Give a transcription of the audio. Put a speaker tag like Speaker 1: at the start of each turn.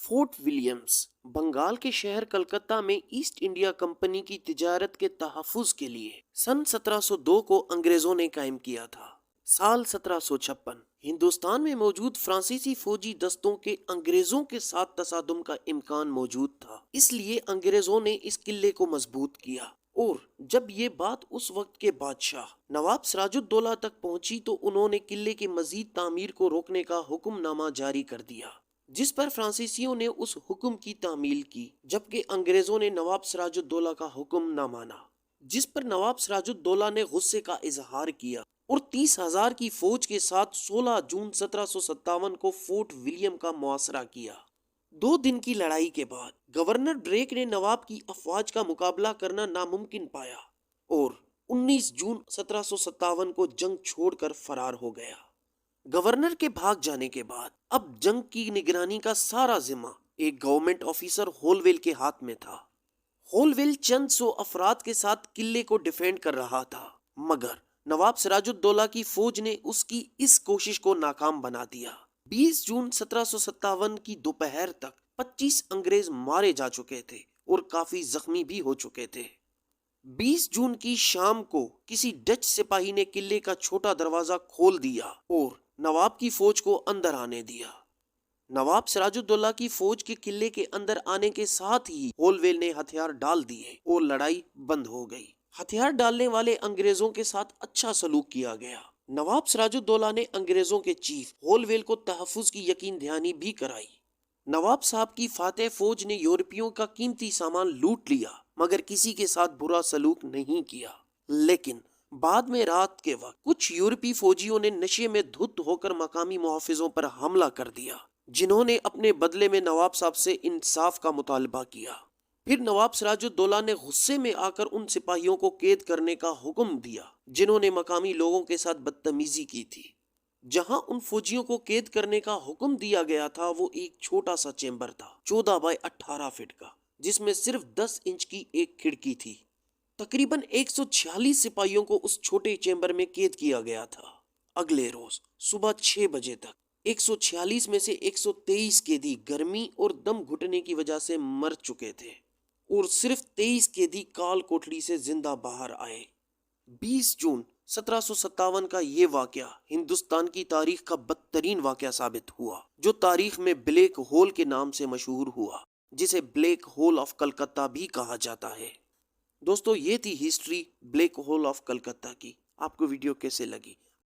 Speaker 1: Fort Williams Bengal کے شہر کلکتہ میں ایسٹ انڈیا کمپنی کی تجارت کے تحفظ کے لیے سن 1702 کو انگریزوں نے قائم کیا تھا۔ سال 1756 ہندوستان میں موجود فرانسیسی فوجی دستوں کے انگریزوں کے ساتھ تصادم کا امکان موجود تھا، اس لیے انگریزوں نے اس قلعے کو مضبوط کیا، اور جب یہ بات اس وقت کے بادشاہ نواب سراج الدولہ تک پہنچی تو انہوں نے قلعے کی مزید تعمیر کو روکنے کا حکم نامہ جاری کر دیا، جس پر فرانسیسیوں نے اس حکم کی تعمیل کی، جبکہ انگریزوں نے نواب سراج الدولہ کا حکم نہ مانا، جس پر نواب سراج الدولہ نے غصے کا اظہار کیا اور 30,000 کی فوج کے ساتھ 16 جون 1757 کو فورٹ ولیم کا محاصرہ کیا۔ 2 دن کی لڑائی کے بعد گورنر بریک نے نواب کی افواج کا مقابلہ کرنا ناممکن پایا اور 19 جون 1757 کو جنگ چھوڑ کر فرار ہو گیا۔ گورنر کے بھاگ جانے کے بعد اب جنگ کی نگرانی کا سارا ذمہ ایک گورنمنٹ آفیسر ہولویل کے ہاتھ میں تھا۔ ہولویل چند سو افراد کے ساتھ قلعے کو ڈیفینڈ کر رہا تھا، مگر نواب سراج الدولہ کی فوج نے اس کی اس کوشش کو ناکام بنا دیا۔ 20 جون 1757 کی دوپہر تک 25 انگریز مارے جا چکے تھے اور کافی زخمی بھی ہو چکے تھے۔ 20 جون کی شام کو کسی ڈچ سپاہی نے قلعے کا چھوٹا دروازہ کھول دیا اور نواب کی فوج کو اندر آنے دیا۔ نواب سراج الدولہ کی فوج کے قلعے کے اندر آنے کے ساتھ ہی ہولویل نے ہتھیار ڈال دیے اور لڑائی بند ہو گئی۔ ہتھیار ڈالنے والے انگریزوں کے ساتھ اچھا سلوک کیا گیا۔ نواب سراج الدولہ نے انگریزوں کے چیف ہولویل کو تحفظ کی یقین دہانی بھی کرائی۔ نواب صاحب کی فاتح فوج نے یورپیوں کا قیمتی سامان لوٹ لیا، مگر کسی کے ساتھ برا سلوک نہیں کیا۔ لیکن بعد میں رات کے وقت کچھ یورپی فوجیوں نے نشے میں دھت ہو کر مقامی محافظوں پر حملہ کر دیا، جنہوں نے اپنے بدلے میں نواب صاحب سے انصاف کا مطالبہ کیا۔ پھر نواب سراج الدولہ نے غصے میں آ کر ان سپاہیوں کو قید کرنے کا حکم دیا جنہوں نے مقامی لوگوں کے ساتھ بدتمیزی کی تھی۔ جہاں ان فوجیوں کو قید کرنے کا حکم دیا گیا تھا وہ ایک چھوٹا سا چیمبر تھا، 14 بائی 18 فٹ کا، جس میں صرف 10 انچ کی ایک کھڑکی تھی۔ تقریباً 146 سپاہیوں کو اس چھوٹے چیمبر میں قید کیا گیا تھا۔ اگلے روز صبح 6 بجے تک 146 میں سے 123 قیدی گرمی اور دم گھٹنے کی وجہ سے مر چکے تھے اور صرف 23 قیدی کال کوٹلی سے زندہ باہر آئے۔ 20 جون 1757 کا یہ واقعہ ہندوستان کی تاریخ کا بدترین واقعہ ثابت ہوا، جو تاریخ میں بلیک ہول کے نام سے مشہور ہوا، جسے بلیک ہول آف کلکتہ بھی کہا جاتا ہے۔ دوستو، یہ تھی history black hole of Calcutta کی۔ آپ کو ویڈیو کیسے لگی؟